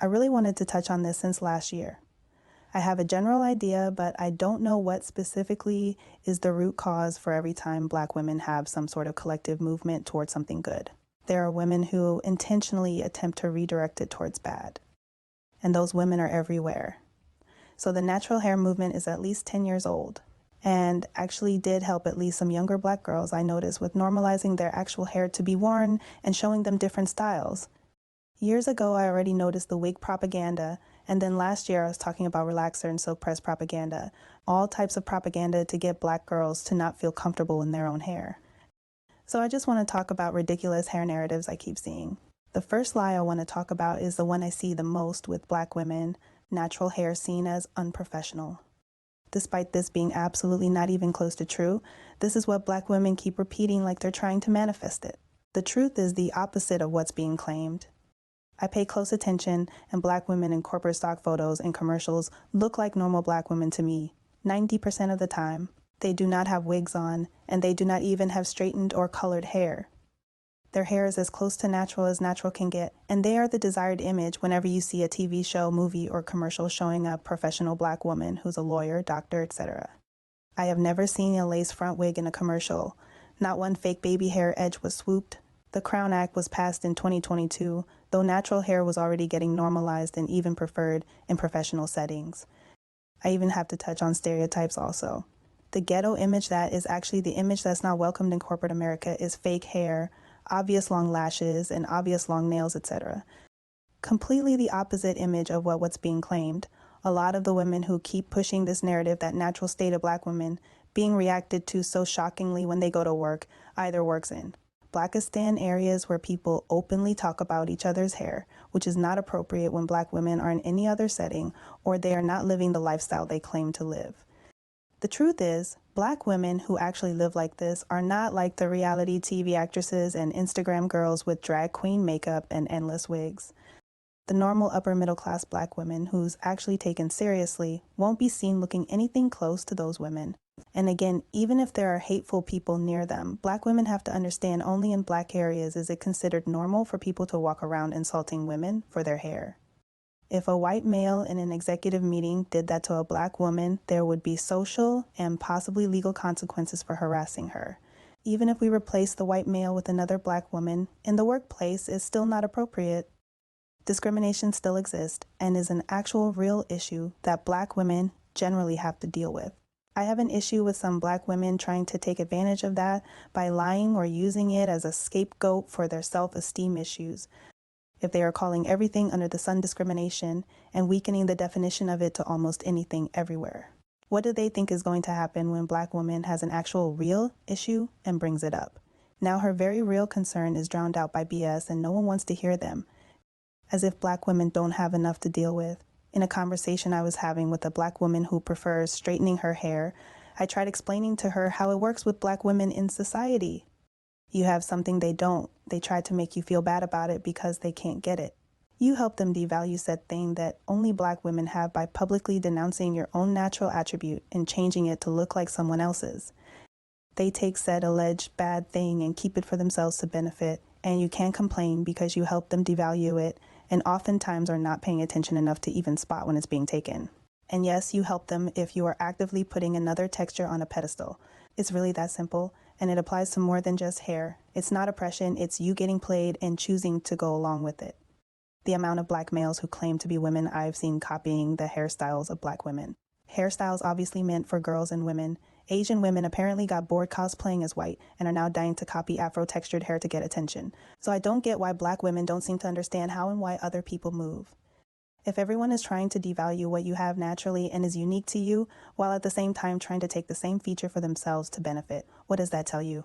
I really wanted to touch on this since last year. I have a general idea, but I don't know what specifically is the root cause for every time Black women have some sort of collective movement towards something good. There are women who intentionally attempt to redirect it towards bad. And those women are everywhere. So the natural hair movement is at least 10 years old and actually did help at least some younger Black girls I noticed with normalizing their actual hair to be worn and showing them different styles. Years ago, I already noticed the wig propaganda, and then last year I was talking about relaxer and silk press propaganda, all types of propaganda to get Black girls to not feel comfortable in their own hair. So I just want to talk about ridiculous hair narratives I keep seeing. The first lie I want to talk about is the one I see the most with Black women, natural hair seen as unprofessional. Despite this being absolutely not even close to true, this is what Black women keep repeating like they're trying to manifest it. The truth is the opposite of what's being claimed. I pay close attention, and Black women in corporate stock photos and commercials look like normal Black women to me, 90% of the time. They do not have wigs on, and they do not even have straightened or colored hair. Their hair is as close to natural as natural can get, and they are the desired image whenever you see a TV show, movie, or commercial showing a professional Black woman who's a lawyer, doctor, etc. I have never seen a lace front wig in a commercial. Not one fake baby hair edge was swooped. The Crown Act was passed in 2022, though natural hair was already getting normalized and even preferred in professional settings. I even have to touch on stereotypes also. The ghetto image that is actually the image that's not welcomed in corporate America is fake hair, obvious long lashes, and obvious long nails, etc. Completely the opposite image of what's being claimed. A lot of the women who keep pushing this narrative that natural state of Black women being reacted to so shockingly when they go to work either works in Blackistan areas where people openly talk about each other's hair, which is not appropriate when Black women are in any other setting or they are not living the lifestyle they claim to live. The truth is, Black women who actually live like this are not like the reality TV actresses and Instagram girls with drag queen makeup and endless wigs. The normal upper middle class Black women who's actually taken seriously won't be seen looking anything close to those women. And again, even if there are hateful people near them, Black women have to understand only in Black areas is it considered normal for people to walk around insulting women for their hair. If a white male in an executive meeting did that to a Black woman, there would be social and possibly legal consequences for harassing her. Even if we replace the white male with another Black woman, in the workplace it's still not appropriate. Discrimination still exists and is an actual real issue that Black women generally have to deal with. I have an issue with some Black women trying to take advantage of that by lying or using it as a scapegoat for their self-esteem issues. If they are calling everything under the sun discrimination and weakening the definition of it to almost anything everywhere. What do they think is going to happen when Black woman has an actual real issue and brings it up? Now her very real concern is drowned out by BS and no one wants to hear them. As if Black women don't have enough to deal with. In a conversation I was having with a Black woman who prefers straightening her hair, I tried explaining to her how it works with Black women in society. You have something they don't. They try to make you feel bad about it because they can't get it. You help them devalue said thing that only Black women have by publicly denouncing your own natural attribute and changing it to look like someone else's. They take said alleged bad thing and keep it for themselves to benefit, and you can't complain because you help them devalue it and oftentimes are not paying attention enough to even spot when it's being taken. And yes, you help them if you are actively putting another texture on a pedestal. It's really that simple, and it applies to more than just hair. It's not oppression, it's you getting played and choosing to go along with it. The amount of Black males who claim to be women I've seen copying the hairstyles of Black women. Hairstyles obviously meant for girls and women. Asian women apparently got bored cosplaying as white and are now dying to copy Afro-textured hair to get attention. So I don't get why Black women don't seem to understand how and why other people move. If everyone is trying to devalue what you have naturally and is unique to you, while at the same time trying to take the same feature for themselves to benefit, what does that tell you?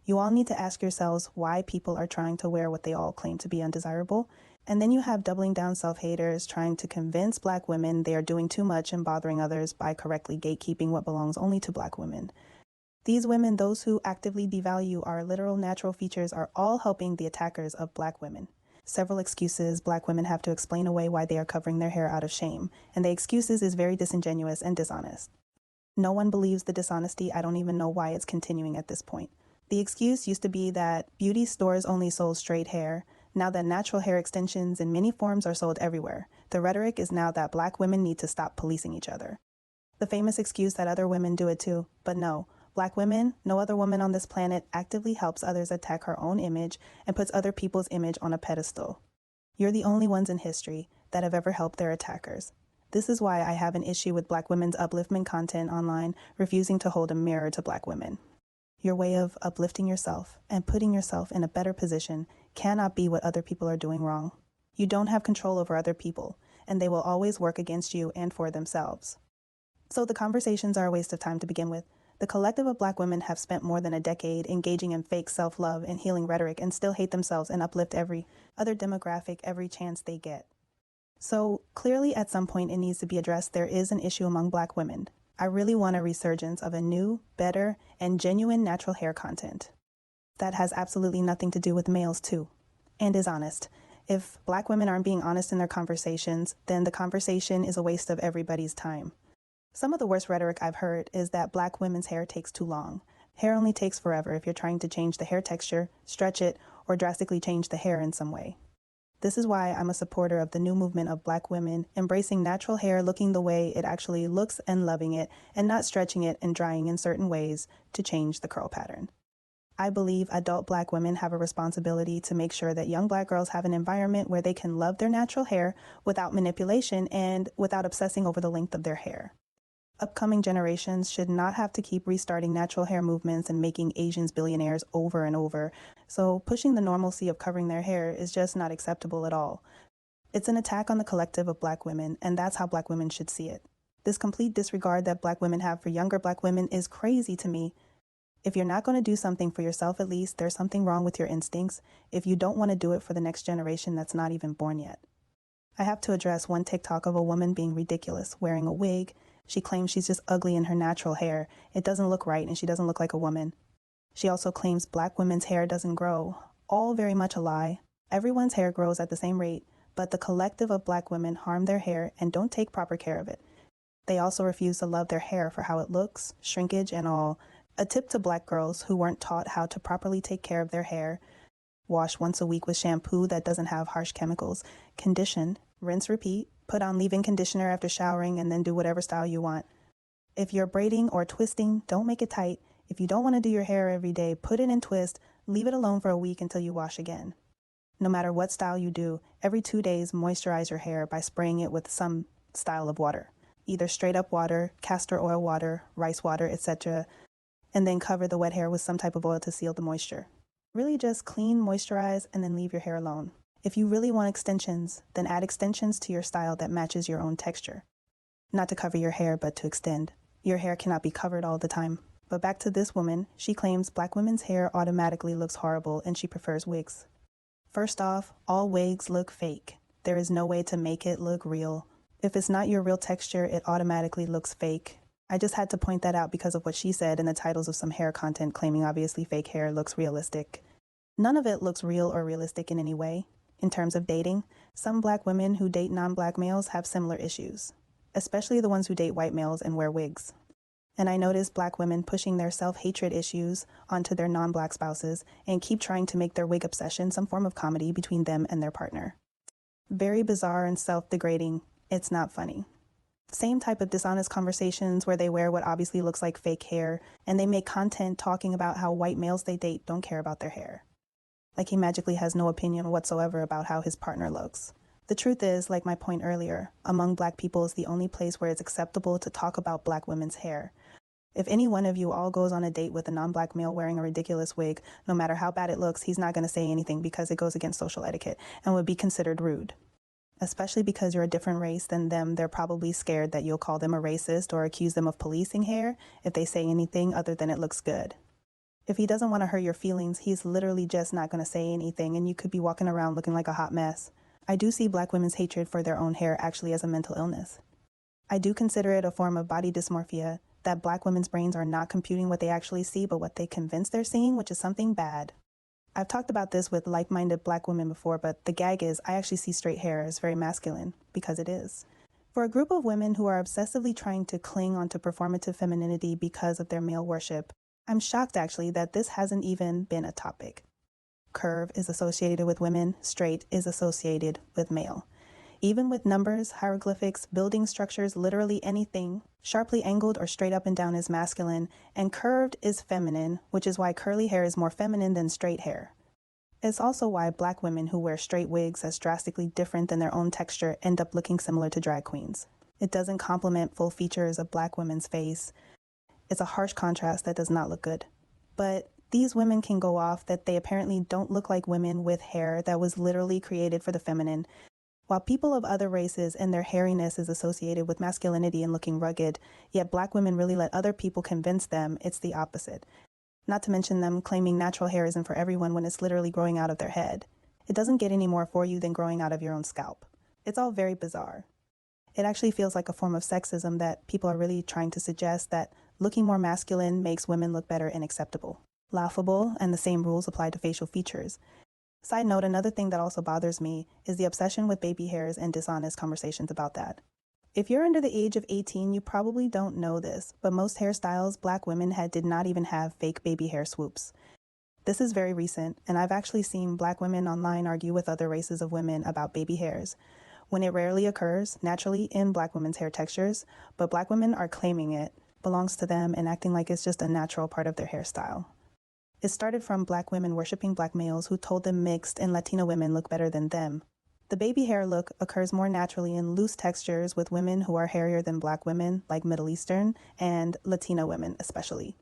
You all need to ask yourselves why people are trying to wear what they all claim to be undesirable. And then you have doubling down self-haters trying to convince Black women they are doing too much and bothering others by correctly gatekeeping what belongs only to Black women. These women, those who actively devalue our literal natural features, are all helping the attackers of Black women. Several excuses Black women have to explain away why they are covering their hair out of shame, and the excuses is very disingenuous and dishonest. No one believes the dishonesty. I don't even know why it's continuing at this point. The excuse used to be that beauty stores only sold straight hair. Now that natural hair extensions in many forms are sold everywhere, the rhetoric is now that black women need to stop policing each other. The famous excuse that other women do it too, but no. Black women, no other woman on this planet actively helps others attack her own image and puts other people's image on a pedestal. You're the only ones in history that have ever helped their attackers. This is why I have an issue with black women's upliftment content online refusing to hold a mirror to black women. Your way of uplifting yourself and putting yourself in a better position cannot be what other people are doing wrong. You don't have control over other people, and they will always work against you and for themselves. So the conversations are a waste of time to begin with. The collective of black women have spent more than a decade engaging in fake self-love and healing rhetoric and still hate themselves and uplift every other demographic every chance they get. So clearly at some point it needs to be addressed. There is an issue among black women. I really want a resurgence of a new, better, and genuine natural hair content. That has absolutely nothing to do with males too, and is honest. If black women aren't being honest in their conversations, then the conversation is a waste of everybody's time. Some of the worst rhetoric I've heard is that black women's hair takes too long. Hair only takes forever if you're trying to change the hair texture, stretch it, or drastically change the hair in some way. This is why I'm a supporter of the new movement of black women embracing natural hair looking the way it actually looks and loving it, and not stretching it and drying in certain ways to change the curl pattern. I believe adult black women have a responsibility to make sure that young black girls have an environment where they can love their natural hair without manipulation and without obsessing over the length of their hair. Upcoming generations should not have to keep restarting natural hair movements and making Asians billionaires over and over. So pushing the normalcy of covering their hair is just not acceptable at all. It's an attack on the collective of black women, and that's how black women should see it. This complete disregard that black women have for younger black women is crazy to me. If you're not going to do something for yourself, at least, there's something wrong with your instincts if you don't want to do it for the next generation that's not even born yet. I have to address one TikTok of a woman being ridiculous, wearing a wig. She claims she's just ugly in her natural hair. It doesn't look right, and she doesn't look like a woman. She also claims black women's hair doesn't grow. All very much a lie. Everyone's hair grows at the same rate, but the collective of black women harm their hair and don't take proper care of it. They also refuse to love their hair for how it looks, shrinkage and all. A tip to black girls who weren't taught how to properly take care of their hair: wash once a week with shampoo that doesn't have harsh chemicals, condition, rinse, repeat, put on leave-in conditioner after showering, and then do whatever style you want. If you're braiding or twisting, don't make it tight. If you don't want to do your hair every day, put it in twist, leave it alone for a week until you wash again. No matter what style you do, every 2 days, moisturize your hair by spraying it with some style of water, either straight up water, castor oil water, rice water, etc., and then cover the wet hair with some type of oil to seal the moisture. Really just clean, moisturize, and then leave your hair alone. If you really want extensions, then add extensions to your style that matches your own texture. Not to cover your hair, but to extend. Your hair cannot be covered all the time. But back to this woman, she claims black women's hair automatically looks horrible and she prefers wigs. First off, all wigs look fake. There is no way to make it look real. If it's not your real texture, it automatically looks fake. I just had to point that out because of what she said in the titles of some hair content claiming obviously fake hair looks realistic. None of it looks real or realistic in any way. In terms of dating, some black women who date non-black males have similar issues, especially the ones who date white males and wear wigs. And I notice black women pushing their self-hatred issues onto their non-black spouses and keep trying to make their wig obsession some form of comedy between them and their partner. Very bizarre and self-degrading. It's not funny. Same type of dishonest conversations where they wear what obviously looks like fake hair, and they make content talking about how white males they date don't care about their hair. Like he magically has no opinion whatsoever about how his partner looks. The truth is, like my point earlier, among black people is the only place where it's acceptable to talk about black women's hair. If any one of you all goes on a date with a non-black male wearing a ridiculous wig, no matter how bad it looks, he's not going to say anything because it goes against social etiquette and would be considered rude. Especially because you're a different race than them, they're probably scared that you'll call them a racist or accuse them of policing hair if they say anything other than it looks good. If he doesn't want to hurt your feelings, he's literally just not going to say anything, and you could be walking around looking like a hot mess. I do see black women's hatred for their own hair actually as a mental illness. I do consider it a form of body dysmorphia, that black women's brains are not computing what they actually see, but what they convince they're seeing, which is something bad. I've talked about this with like-minded black women before, but the gag is I actually see straight hair as very masculine, because it is. For a group of women who are obsessively trying to cling onto performative femininity because of their male worship, I'm shocked actually that this hasn't even been a topic. Curve is associated with women, straight is associated with male. Even with numbers, hieroglyphics, building structures, literally anything, sharply angled or straight up and down is masculine, and curved is feminine, which is why curly hair is more feminine than straight hair. It's also why Black women who wear straight wigs as drastically different than their own texture end up looking similar to drag queens. It doesn't complement full features of Black women's face. It's a harsh contrast that does not look good. But these women can go off that they apparently don't look like women with hair that was literally created for the feminine, while people of other races and their hairiness is associated with masculinity and looking rugged, yet Black women really let other people convince them it's the opposite. Not to mention them claiming natural hair isn't for everyone when it's literally growing out of their head. It doesn't get any more for you than growing out of your own scalp. It's all very bizarre. It actually feels like a form of sexism that people are really trying to suggest that looking more masculine makes women look better and acceptable. Laughable, and the same rules apply to facial features. Side note, another thing that also bothers me is the obsession with baby hairs and dishonest conversations about that. If you're under the age of 18, you probably don't know this, but most hairstyles Black women did not even have fake baby hair swoops. This is very recent, and I've actually seen Black women online argue with other races of women about baby hairs, when it rarely occurs naturally in Black women's hair textures, but Black women are claiming it belongs to them and acting like it's just a natural part of their hairstyle. It started from Black women worshiping Black males who told them mixed and Latino women look better than them. The baby hair look occurs more naturally in loose textures with women who are hairier than Black women, like Middle Eastern, and Latino women especially.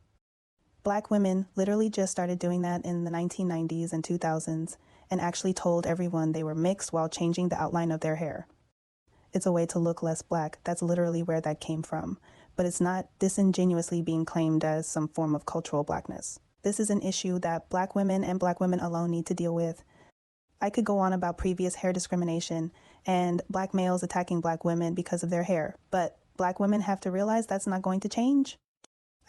Black women literally just started doing that in the 1990s and 2000s and actually told everyone they were mixed while changing the outline of their hair. It's a way to look less Black. That's literally where that came from. But it's not disingenuously being claimed as some form of cultural Blackness. This is an issue that Black women and Black women alone need to deal with. I could go on about previous hair discrimination and Black males attacking Black women because of their hair, but Black women have to realize that's not going to change.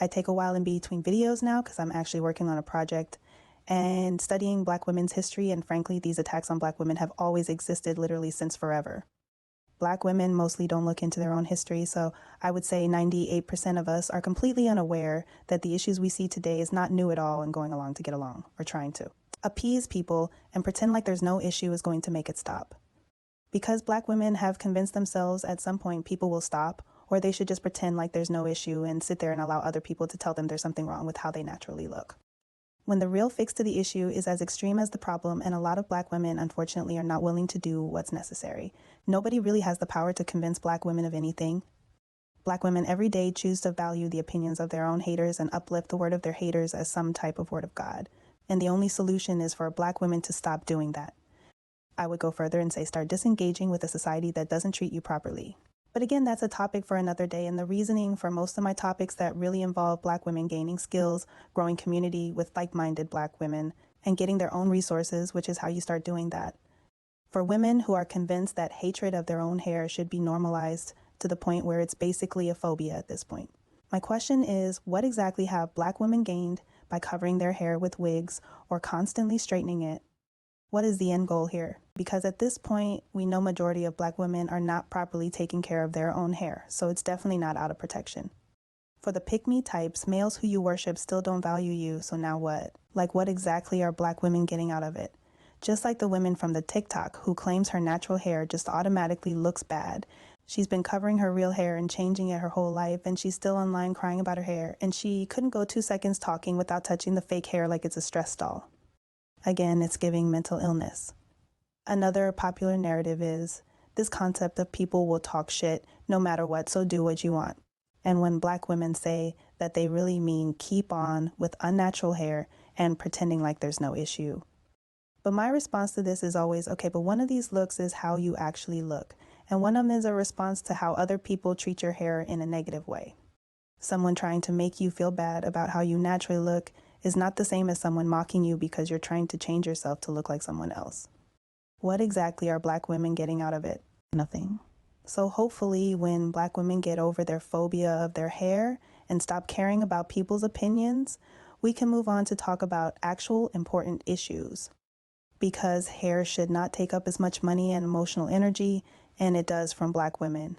I take a while in between videos now because I'm actually working on a project and studying Black women's history, and frankly, these attacks on Black women have always existed literally since forever. Black women mostly don't look into their own history, so I would say 98% of us are completely unaware that the issues we see today is not new at all and going along to get along, or trying to. Appease people and pretend like there's no issue is going to make it stop. Because Black women have convinced themselves at some point people will stop, or they should just pretend like there's no issue and sit there and allow other people to tell them there's something wrong with how they naturally look. When the real fix to the issue is as extreme as the problem, and a lot of Black women, unfortunately, are not willing to do what's necessary. Nobody really has the power to convince Black women of anything. Black women every day choose to value the opinions of their own haters and uplift the word of their haters as some type of word of God. And the only solution is for Black women to stop doing that. I would go further and say start disengaging with a society that doesn't treat you properly. But again, that's a topic for another day, and the reasoning for most of my topics that really involve Black women gaining skills, growing community with like-minded Black women, and getting their own resources, which is how you start doing that. For women who are convinced that hatred of their own hair should be normalized to the point where it's basically a phobia at this point. My question is, what exactly have Black women gained by covering their hair with wigs or constantly straightening it? What is the end goal here? Because at this point, we know majority of Black women are not properly taking care of their own hair, so it's definitely not out of protection. For the pick-me types, males who you worship still don't value you, so now what? Like, what exactly are Black women getting out of it? Just like the women from the TikTok who claims her natural hair just automatically looks bad. She's been covering her real hair and changing it her whole life, and she's still online crying about her hair, and she couldn't go 2 seconds talking without touching the fake hair like it's a stress doll. Again, it's giving mental illness. Another popular narrative is this concept of people will talk shit no matter what, so do what you want. And when Black women say that, they really mean keep on with unnatural hair and pretending like there's no issue. But my response to this is always, okay, but one of these looks is how you actually look. And one of them is a response to how other people treat your hair in a negative way. Someone trying to make you feel bad about how you naturally look is not the same as someone mocking you because you're trying to change yourself to look like someone else. What exactly are Black women getting out of it? Nothing. So hopefully when Black women get over their phobia of their hair and stop caring about people's opinions, we can move on to talk about actual important issues. Because hair should not take up as much money and emotional energy, and it does from Black women.